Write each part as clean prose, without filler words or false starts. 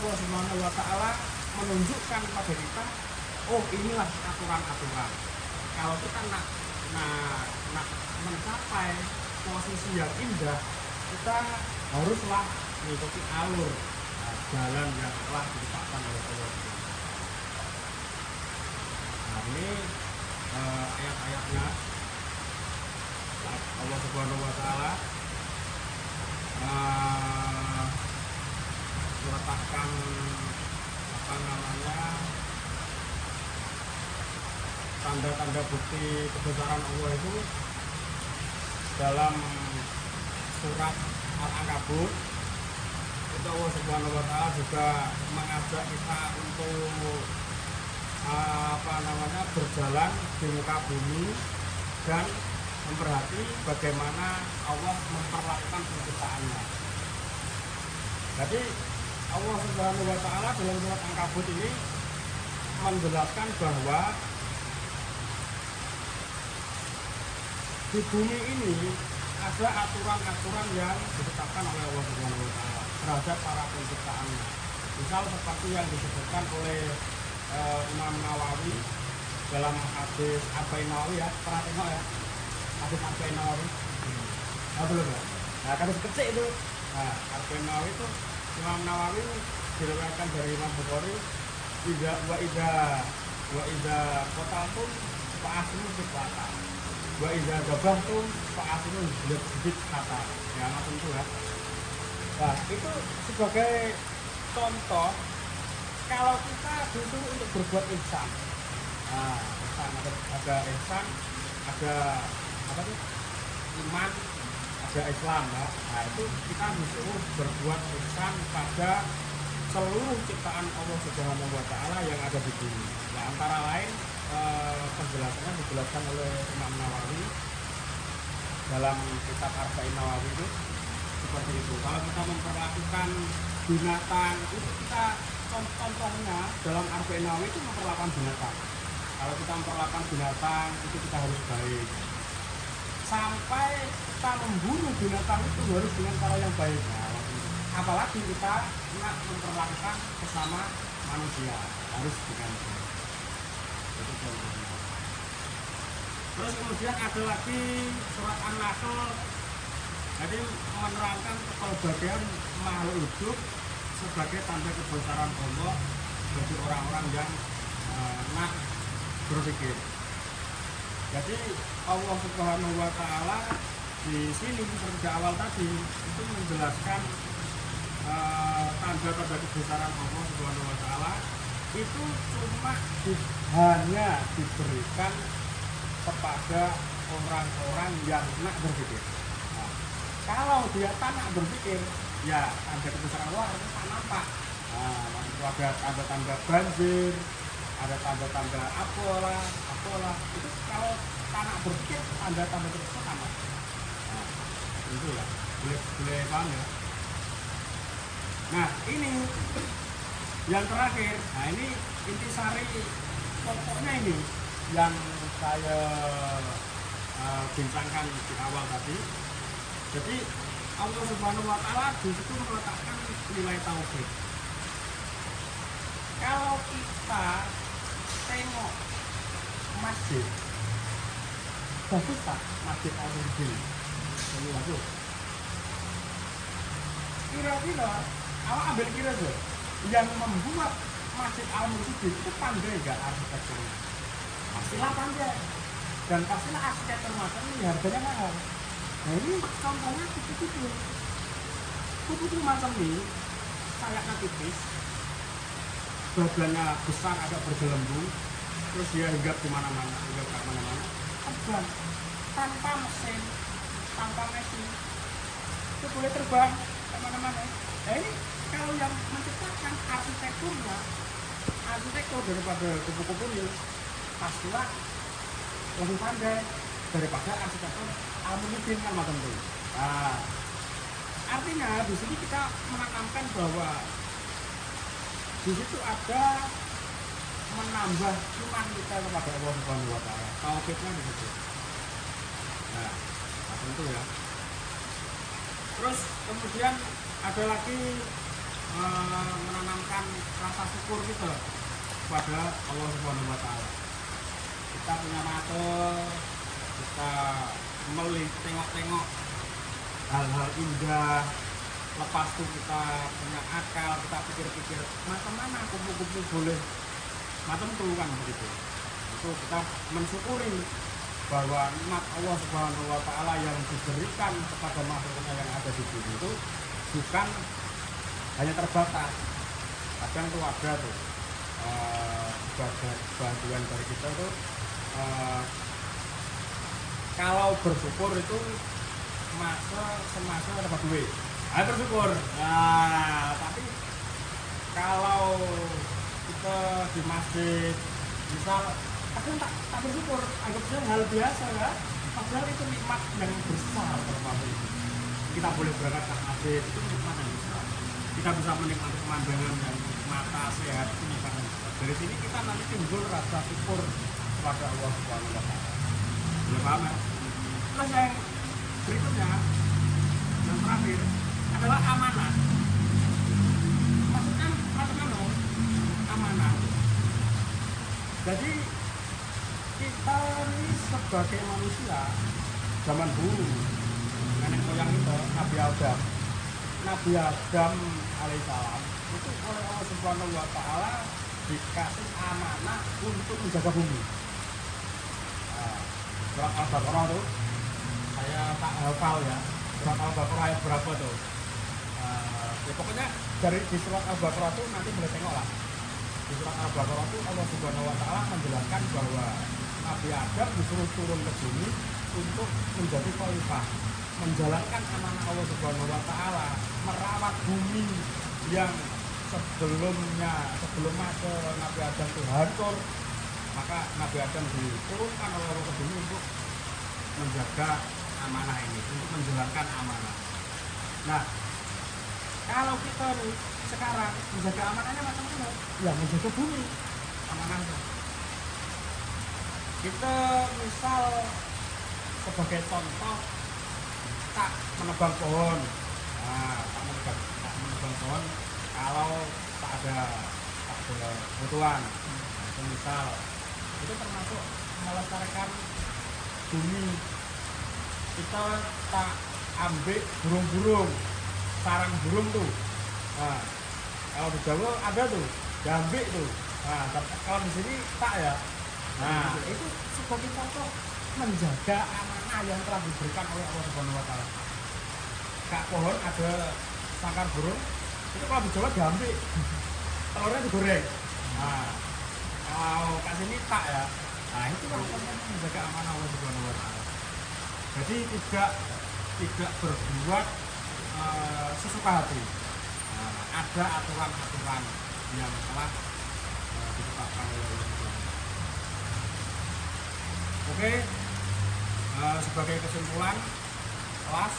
Allah Subhanahu wa taala menunjukkan pada kita, oh inilah aturan-aturan. Kalau kita nak mencapai posisi yang indah, kita haruslah mengikuti alur jalan yang telah ditetapkan oleh Allah. Nah, ini ayat-ayatnya Allah Subhanahu wa taala meletakkan tanda-tanda bukti kebesaran Allah itu dalam surat Al-Ankabut. Itu Allah Subhanahu wa taala juga mengajak kita untuk berjalan di muka bumi dan memperhati bagaimana Allah memperlakukan penciptaannya. Jadi Allah Subhanahu wa taala dalam surat Al-Ankabut ini menjelaskan bahwa di bumi ini ada aturan-aturan yang ditetapkan oleh Allah Subhanahu wa taala terhadap para penciptaannya. Misal seperti yang disebutkan oleh Imam Nawawi dalam hadis Arba'in Nawawi, ya, pernah tengok ya hadis Arba'in Nawawi? Belum ya? Nah, hadis kecil itu. Nah, Arba'in Nawawi itu Imam Nawawi diriwayatkan dari Imam Bukhari, wa ida qataltum fa aslimu biqata wa ida dzabhtum fa aslimu biqata. Ya, macam itu ya. Nah, itu sebagai contoh kalau kita disuruh untuk berbuat ihsan. Nah, ihsan ada ihsan, ada apa tuh? Iman, ada Islam ya. Nah, itu kita disuruh berbuat ihsan pada seluruh ciptaan Allah Subhanahu wa taala yang ada di bumi. Nah, antara lain penjelasannya dijelaskan oleh Imam Nawawi dalam kitab Arba'in Nawawi itu seperti itu. Kalau kita memperlakukan binatang itu, kita contohnya dalam Arba'in Nawawi itu memperlakukan binatang. Kalau kita memperlakukan binatang itu kita harus baik. Sampai kita membunuh binatang itu harus dengan cara yang baik. Nah, apalagi kita nak memperlakukan sesama manusia, harus dengan baik. Itu contohnya. Terus kemudian ada lagi surat An-Nahl. Jadi menerangkan kepribadian makhluk hidup sebagai tanda kebesaran Allah bagi orang-orang yang nak berpikir. Jadi Allah Subhanahu wa taala di sini seperti awal tadi itu menjelaskan tanda-tanda kebesaran Allah Subhanahu wa taala itu cuma hanya diberikan kepada orang-orang yang nak berpikir. Nah, kalau dia tak nak berpikir, ya tanda kebesaran Allah itu tak nampak. Nah, itu ada tanda-tanda banjir, ada tanda-tanda apalah. Itu kalau tak nak berpikir, tanda-tanda tersebut sama. Nah, itu ya, boleh paham ya. Nah, ini yang terakhir. Nah, ini intisari pokoknya ini yang saya bincangkan di awal tadi. Jadi Allah Subhanahu wa taala di situ meletakkan nilai tauhid. Kalau kita tengok masjid, bagus tak masjid Al-Murjin? Ini bagus. Kira-kira, awak ambil kira aja, yang membuat masjid Al-Murjin itu pandai nggak arsitekturnya? Pastilah pandai. Dan pastilah arsitektur macam ini harganya mahal. Nah, ini contohnya kupu-kupu. Kupu-kupu macam ini sayapnya tipis, badannya besar agak bergelembung, terus dia hinggap di mana-mana, terbang tanpa mesin, tanpa mesin, itu boleh terbang kemana-mana. Nah, ini kalau yang menciptakan arsitektur daripada kupu-kupu ini pastilah lebih pandai daripada arsitektur Al-Murjin kan macam itu. Nah, artinya di sini kita menanamkan bahwa di situ ada menambah iman kita kepada Allah Subhanahu wa taala. Tauhidnya di situ. Nah, macam itu ya. Terus kemudian ada lagi menanamkan rasa syukur kita kepada Allah Subhanahu wa taala. Kita punya mata, kita melihat tengok-tengok hal-hal indah, lepas itu kita punya akal, kita pikir-pikir macam mana kupu-kupu boleh macam itu kan begitu. Itu kita mensyukuri bahwa nikmat Allah Subhanahu wa taala yang diberikan kepada makhluknya yang ada di bumi itu bukan hanya terbatas. Kadang tuh ada tuh sebagai bantuan dari kita tuh kalau bersyukur itu semasa dapat duit, bersyukur. Nah, tapi kalau kita di masjid, misal kadang tak bersyukur, anggapnya hal biasa ya. Padahal itu nikmat yang besar terutama itu. Kita boleh berangkat ke masjid, itu nikmat yang besar. Kita bisa menikmati pemandangan yang mata sehat, itu nikmat yang besar. Dari sini kita nanti timbul rasa syukur kepada Allah Subhanahu wa taala. Boleh paham ya? Terus yang berikutnya, yang terakhir adalah amanah. Maksudnya amanah. Jadi kita ini sebagai manusia zaman dulu, nenek moyang kita, Nabi Adam alaihissalam itu oleh Allah Subhanahu wa taala dikasih amanah untuk menjaga bumi. Surat Al-Baqarah tuh saya tak hafal ya, surat Al-Baqarah ayat berapa tuh. Ya pokoknya di surat Al-Baqarah tuh nanti boleh tengok lah. Di surat Al-Baqarah tuh Allah Subhanahu wa taala menjelaskan bahwa Nabi Adam disuruh turun ke bumi untuk menjadi khalifah, menjalankan amanah Allah Subhanahu wa taala, merawat bumi yang sebelum masa Nabi Adam itu hancur. Maka Nabi Adam diturunkan oleh Allah ke bumi untuk menjaga amanah ini, untuk menjalankan amanah. Nah, kalau kita sekarang menjaga amanahnya macam mana? Ya menjaga bumi, amanahnya. Kita misal sebagai contoh tak menebang pohon. Tak menebang pohon kalau tak ada kebutuhan. Itu misal itu termasuk melestarikan bumi. Kita tak ambil burung-burung, sarang burung tuh. Kalau di Jawa ada tuh, diambil tuh. Kalau di sini tak ya. Itu sebagai contoh menjaga amanah yang telah diberikan oleh Allah Subhanahu wa taala. Kak pohon ada sangkar burung, itu kalau di Jawa diambil, telurnya digoreng. Kalau kat sini tak ya. Itu kan menjaga amanah Allah Subhanahu wa taala. Jadi tidak berbuat sesuka hati. Ada aturan-aturan yang telah ditetapkan oleh Allah Subhanahu wa taala. Oke, sebagai kesimpulan kelas,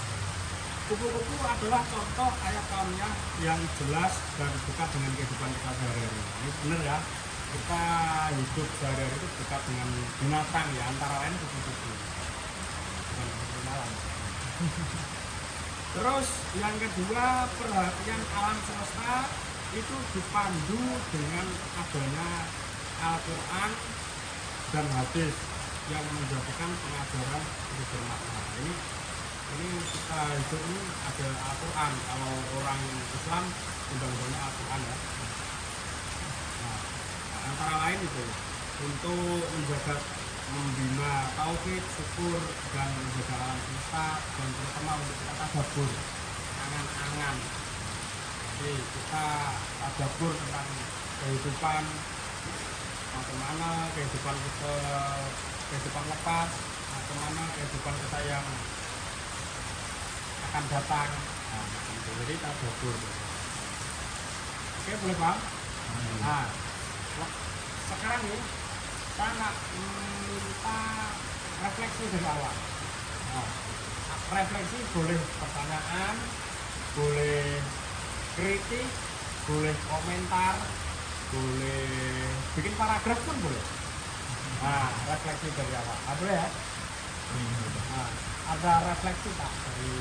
kupu-kupu adalah contoh ayat kaumnya yang jelas dan dekat dengan kehidupan kita sehari-hari. Ini benar ya, kita hidup sehari-hari itu dekat dengan binatang ya, antara lain kupu-kupu. Bukan kenalan. Terus yang kedua, perhatian alam semesta itu dipandu dengan adanya Al-Quran dan hadis yang menjadikan pengajaran itu bermakna. Ini kita hidup ini ada Al-Quran. Kalau orang Islam undang-undangnya Al-Quran ya. Antara lain itu untuk menjaga, membina tauhid, syukur dan menjaga alam semesta, dan terutama untuk kita tadabbur, angan-angan. Jadi kita tadabbur tentang kehidupan, bagaimana kehidupan kita, kehidupan lepas, bagaimana kehidupan kita yang akan datang. Jadi tadabbur. Oke, boleh paham? Sekarang nih saya nak minta refleksi dari awal. Refleksi boleh pertanyaan, boleh kritik, boleh komentar, boleh bikin paragraf pun boleh. Refleksi dari awal. Boleh ya? Ada refleksi tak dari